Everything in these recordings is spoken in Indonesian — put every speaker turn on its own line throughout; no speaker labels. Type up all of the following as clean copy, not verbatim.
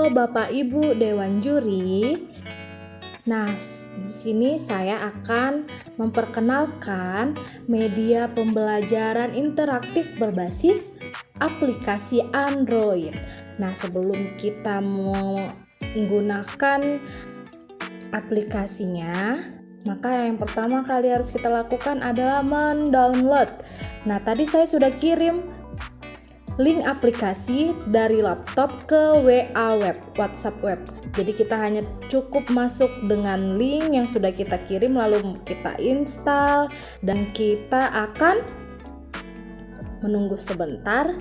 Halo Bapak Ibu Dewan Juri. Nah, di sini saya akan memperkenalkan media pembelajaran interaktif berbasis aplikasi Android. Nah, sebelum kita menggunakan aplikasinya, maka yang pertama kali harus kita lakukan adalah mendownload. Nah, tadi saya sudah kirim link aplikasi dari laptop ke WA web, WhatsApp web. Jadi kita hanya cukup masuk dengan link yang sudah kita kirim, lalu kita install dan kita akan menunggu sebentar.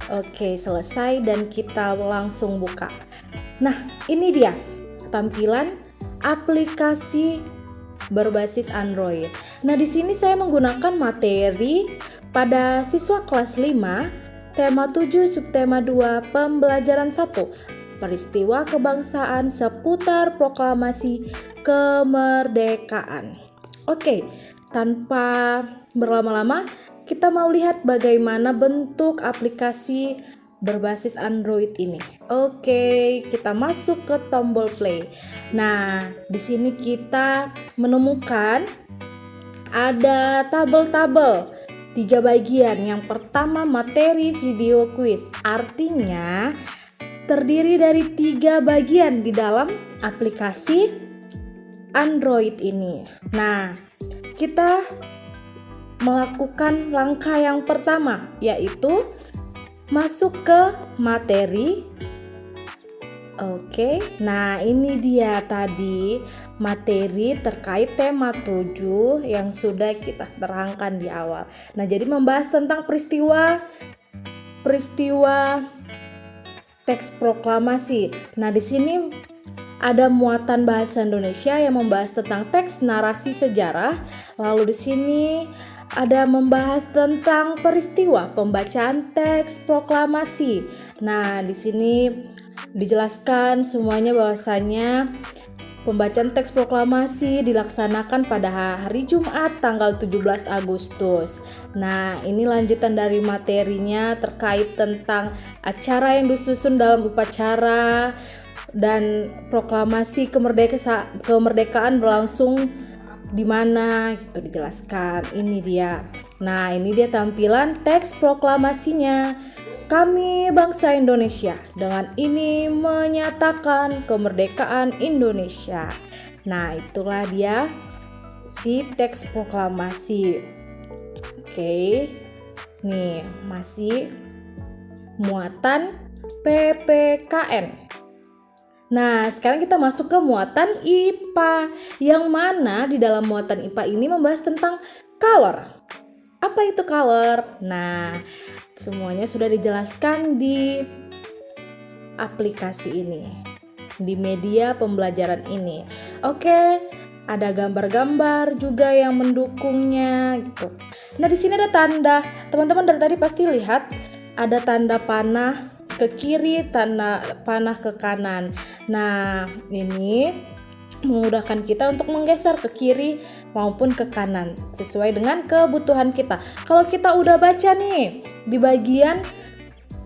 Oke, selesai dan kita langsung buka. Nah, ini dia tampilan aplikasi berbasis Android. Nah, di sini saya menggunakan materi pada siswa kelas 5 tema 7 subtema 2 pembelajaran 1 peristiwa kebangsaan seputar proklamasi kemerdekaan. Oke, tanpa berlama-lama kita mau lihat bagaimana bentuk aplikasi berbasis Android ini. Oke, kita masuk ke tombol play. Nah, di sini kita menemukan ada tabel-tabel 3 bagian. Yang pertama materi video quiz, artinya terdiri dari 3 bagian di dalam aplikasi Android ini. Nah, kita melakukan langkah yang pertama, yaitu masuk ke materi. Oke, nah ini dia tadi materi terkait tema 7 yang sudah kita terangkan di awal. Nah, jadi membahas tentang peristiwa teks proklamasi. Nah, di sini ada muatan bahasa Indonesia yang membahas tentang teks narasi sejarah. Lalu di sini ada membahas tentang peristiwa pembacaan teks proklamasi. Nah, di sini dijelaskan semuanya bahwasanya pembacaan teks proklamasi dilaksanakan pada hari Jumat tanggal 17 Agustus. Nah, ini lanjutan dari materinya terkait tentang acara yang disusun dalam upacara dan proklamasi kemerdekaan berlangsung di mana gitu dijelaskan. Ini dia. Nah, ini dia tampilan teks proklamasinya. Kami bangsa Indonesia dengan ini menyatakan kemerdekaan Indonesia. Nah, itulah dia si teks proklamasi. Oke. Nih, masih muatan PPKN. Nah, sekarang kita masuk ke muatan IPA, yang mana di dalam muatan IPA ini membahas tentang color. Apa itu color? Nah, semuanya sudah dijelaskan di aplikasi ini, di media pembelajaran ini. Oke, ada gambar-gambar juga yang mendukungnya gitu. Nah, di sini ada tanda. Teman-teman dari tadi pasti lihat ada tanda panah ke kiri, tanda panah ke kanan. Nah, ini memudahkan kita untuk menggeser ke kiri maupun ke kanan sesuai dengan kebutuhan kita. Kalau kita udah baca nih di bagian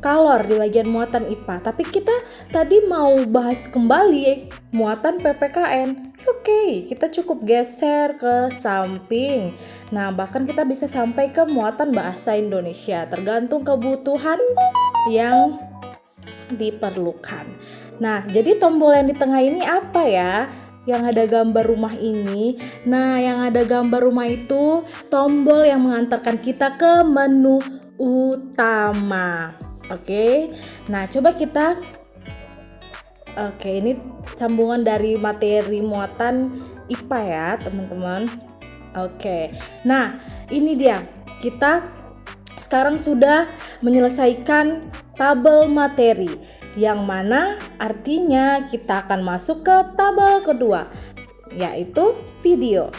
color, di bagian muatan IPA, tapi kita tadi mau bahas kembali muatan PPKN, oke, kita cukup geser ke samping. Nah, bahkan kita bisa sampai ke muatan bahasa Indonesia, tergantung kebutuhan yang diperlukan. Nah, jadi tombol yang di tengah ini apa ya? Yang ada gambar rumah ini. Nah, yang ada gambar rumah itu tombol yang mengantarkan kita ke menu utama. Oke. Nah, coba kita ini sambungan dari materi muatan IPA ya, teman-teman. Oke. Nah, ini dia. Kita sekarang sudah menyelesaikan tabel materi, yang mana artinya kita akan masuk ke tabel kedua, yaitu video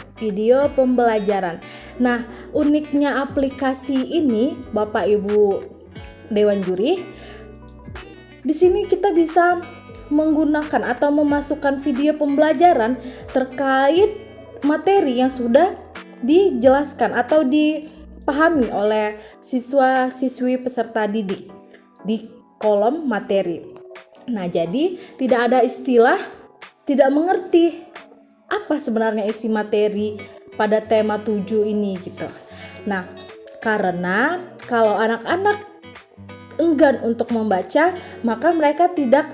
pembelajaran. Nah, uniknya aplikasi ini, Bapak Ibu Dewan Juri, di sini kita bisa menggunakan atau memasukkan video pembelajaran terkait materi yang sudah dijelaskan atau dipahami oleh siswa-siswi peserta didik di kolom materi. Nah, jadi tidak ada istilah tidak mengerti apa sebenarnya isi materi pada tema 7 ini gitu. Nah, karena kalau anak-anak enggan untuk membaca, maka mereka tidak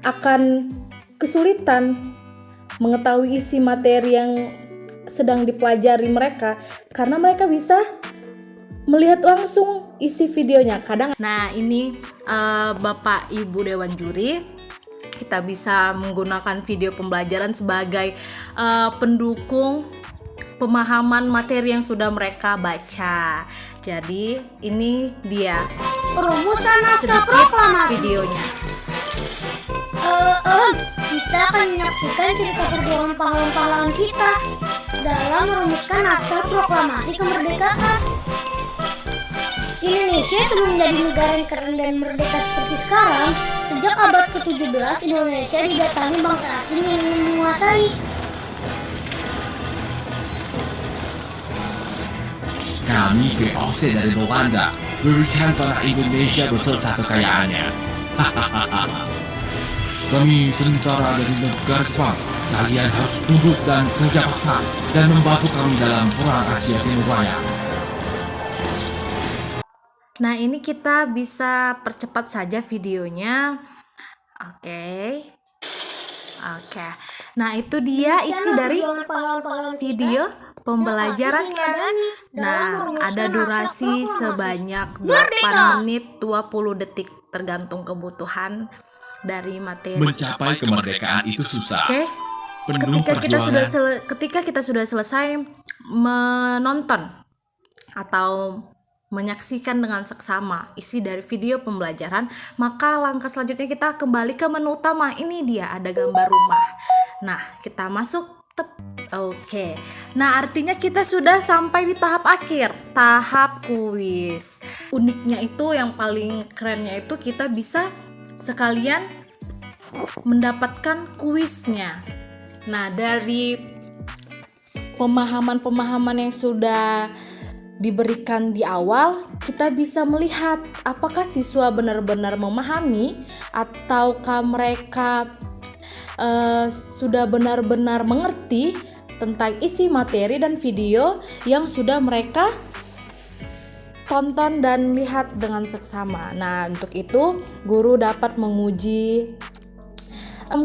akan kesulitan mengetahui isi materi yang sedang dipelajari mereka, karena mereka bisa melihat langsung isi videonya. Nah, ini Bapak Ibu Dewan Juri, kita bisa menggunakan video pembelajaran sebagai pendukung pemahaman materi yang sudah mereka baca. Jadi ini dia
Rumusan naskah
sedikit
proklamasi.
videonya.
Kita akan menyaksikan cerita perjuangan pahlawan-pahlawan kita dalam merumuskan naskah proklamasi kemerdekaan. Indonesia sebelum menjadi negara yang keren dan merdeka seperti sekarang, sejak abad ke-17 Indonesia didatangi bangsa asing yang ingin menguasai.
Kami VOC dari Belanda berikan tanah Indonesia beserta kekayaannya. Kami tentara dari negara Jepang. Kalian harus tunduk dan kerja paksa dan membantu kami dalam perang Asia Timur Raya.
Nah, ini kita bisa percepat saja videonya. Oke. Nah, itu dia isi dari video pembelajarannya. Nah, ada durasi sebanyak 8 menit 20 detik tergantung kebutuhan dari materi.
Mencapai kemerdekaan itu susah.
Oke.
Penuh
Ketika kita sudah selesai menonton atau menyaksikan dengan seksama isi dari video pembelajaran, maka langkah selanjutnya kita kembali ke menu utama. Ini dia, ada gambar rumah. Nah, kita masuk. Oke. Nah, artinya kita sudah sampai di tahap akhir, tahap kuis. Uniknya itu, yang paling kerennya itu, kita bisa sekalian mendapatkan kuisnya. Nah, dari pemahaman-pemahaman yang sudah diberikan di awal, kita bisa melihat apakah siswa benar-benar memahami ataukah mereka sudah benar-benar mengerti tentang isi materi dan video yang sudah mereka tonton dan lihat dengan seksama. Nah, untuk itu guru dapat menguji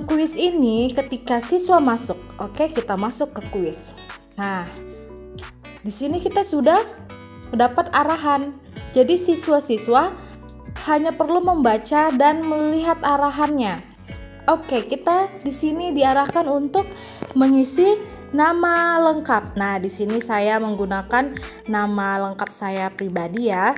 kuis ini ketika siswa masuk. Oke, kita masuk ke kuis. Nah, di sini kita sudah mendapat arahan. Jadi siswa-siswa hanya perlu membaca dan melihat arahannya. Oke, kita di sini diarahkan untuk mengisi nama lengkap. Nah, di sini saya menggunakan nama lengkap saya pribadi ya.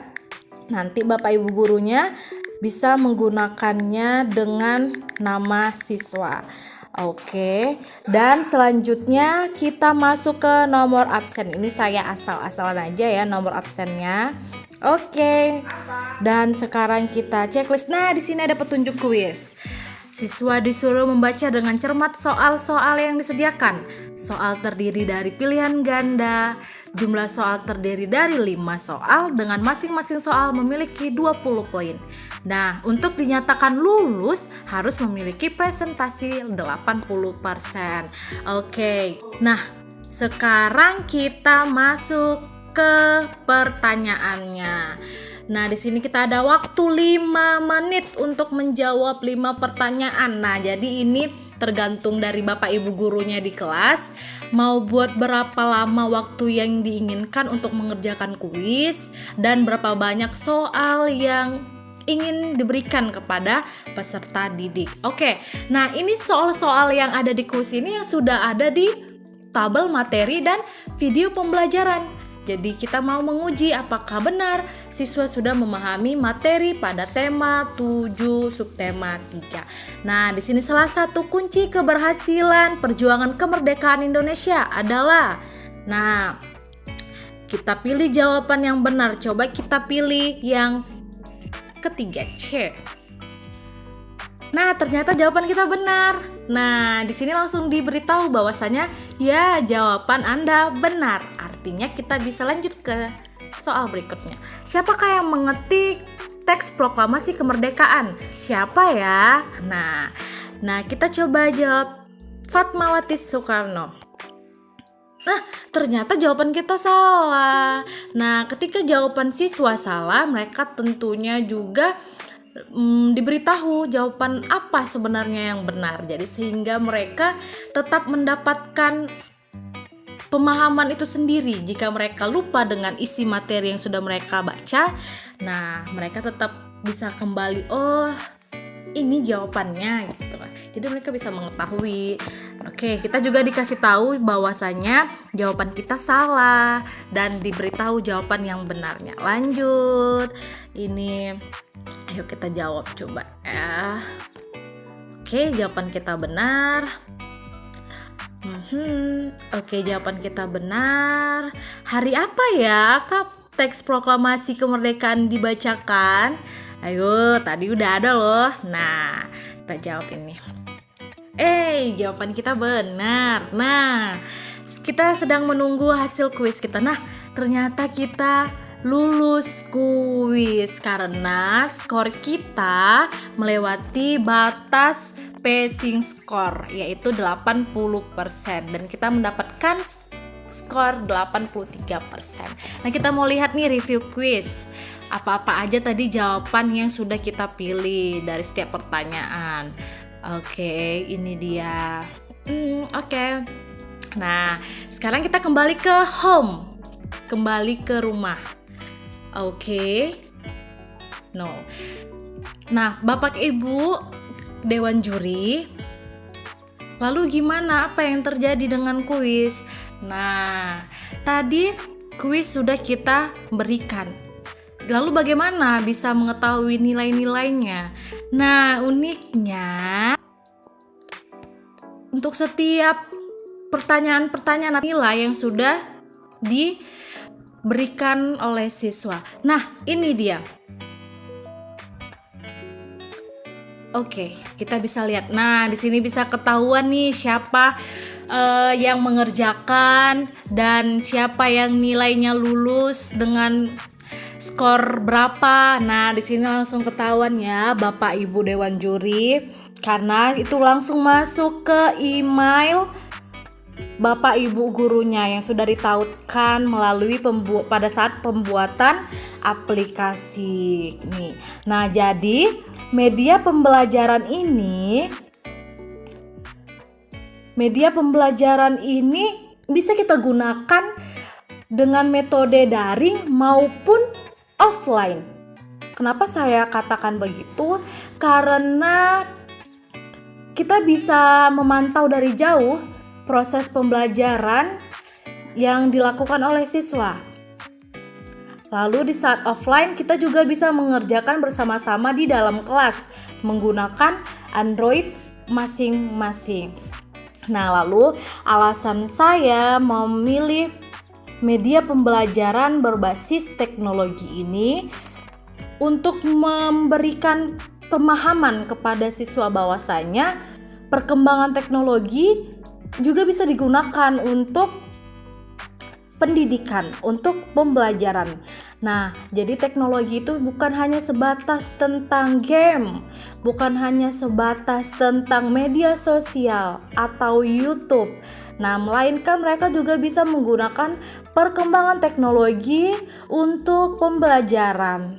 Nanti Bapak Ibu gurunya bisa menggunakannya dengan nama siswa. Oke, dan selanjutnya kita masuk ke nomor absen. Ini saya asal-asalan aja ya nomor absennya. Oke, dan sekarang kita checklist. Nah, di sini ada petunjuk kuis. Siswa disuruh membaca dengan cermat soal-soal yang disediakan. Soal terdiri dari pilihan ganda. Jumlah soal terdiri dari 5 soal dengan masing-masing soal memiliki 20 poin. Nah, untuk dinyatakan lulus harus memiliki presentasi 80%. Oke. Nah, sekarang kita masuk ke pertanyaannya. Nah, di sini kita ada waktu 5 menit untuk menjawab 5 pertanyaan. Nah, jadi ini tergantung dari Bapak Ibu gurunya di kelas. Mau buat berapa lama waktu yang diinginkan untuk mengerjakan kuis dan berapa banyak soal yang ingin diberikan kepada peserta didik. Oke, nah ini soal-soal yang ada di kuis ini yang sudah ada di tabel materi dan video pembelajaran. Jadi kita mau menguji apakah benar siswa sudah memahami materi pada tema 7 subtema 3. Nah, di sini salah satu kunci keberhasilan perjuangan kemerdekaan Indonesia adalah, nah, kita pilih jawaban yang benar. Coba kita pilih yang ketiga, C. Nah, ternyata jawaban kita benar. Nah, di sini langsung diberitahu bahwasanya ya jawaban Anda benar. Artinya kita bisa lanjut ke soal berikutnya. Siapakah yang mengetik teks proklamasi kemerdekaan? Siapa ya? Nah, kita coba jawab Fatmawati Soekarno. Nah, ternyata jawaban kita salah. Nah, ketika jawaban siswa salah, mereka tentunya juga diberitahu jawaban apa sebenarnya yang benar. Jadi sehingga mereka tetap mendapatkan pemahaman itu sendiri. Jika mereka lupa dengan isi materi yang sudah mereka baca, nah mereka tetap bisa kembali, oh ini jawabannya gitu. Jadi mereka bisa mengetahui. Oke, kita juga dikasih tahu bahwasanya jawaban kita salah dan diberitahu jawaban yang benarnya. Lanjut. Ini ayo kita jawab coba ya. Oke, jawaban kita benar. Oke, jawaban kita benar. Hari apa ya teks proklamasi kemerdekaan dibacakan? Ayo, tadi udah ada loh. Nah, kita jawab ini. Jawaban kita benar. Nah, kita sedang menunggu hasil kuis kita. Nah, ternyata kita lulus kuis karena skor kita melewati batas passing score, yaitu 80%, dan kita mendapatkan skor 83%. Nah, kita mau lihat nih review kuis. Apa-apa aja tadi jawaban yang sudah kita pilih dari setiap pertanyaan. Oke, ini dia. Oke. Nah, sekarang kita kembali ke home. Kembali ke rumah. Oke. No. Nah, Bapak Ibu Dewan Juri, lalu gimana? Apa yang terjadi dengan kuis? Nah, tadi kuis sudah kita berikan. Lalu bagaimana bisa mengetahui nilai-nilainya? Nah, uniknya untuk setiap pertanyaan-pertanyaan nilai yang sudah diberikan oleh siswa. Nah, ini dia. Oke, kita bisa lihat. Nah, di sini bisa ketahuan nih siapa yang mengerjakan dan siapa yang nilainya lulus dengan skor berapa. Nah, di sini langsung ketahuan ya Bapak Ibu Dewan Juri, karena itu langsung masuk ke email Bapak Ibu gurunya yang sudah ditautkan melalui pada saat pembuatan aplikasi nih. Nah, jadi media pembelajaran ini bisa kita gunakan dengan metode daring maupun offline. Kenapa saya katakan begitu? Karena kita bisa memantau dari jauh proses pembelajaran yang dilakukan oleh siswa. Lalu di saat offline kita juga bisa mengerjakan bersama-sama di dalam kelas menggunakan Android masing-masing. Nah, lalu alasan saya memilih media pembelajaran berbasis teknologi ini untuk memberikan pemahaman kepada siswa bahwasanya perkembangan teknologi juga bisa digunakan untuk pendidikan, untuk pembelajaran. Nah, jadi teknologi itu bukan hanya sebatas tentang game, bukan hanya sebatas tentang media sosial atau YouTube. Nah, melainkan mereka juga bisa menggunakan perkembangan teknologi untuk pembelajaran.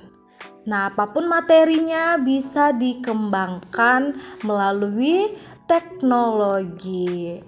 Nah, apapun materinya bisa dikembangkan melalui teknologi.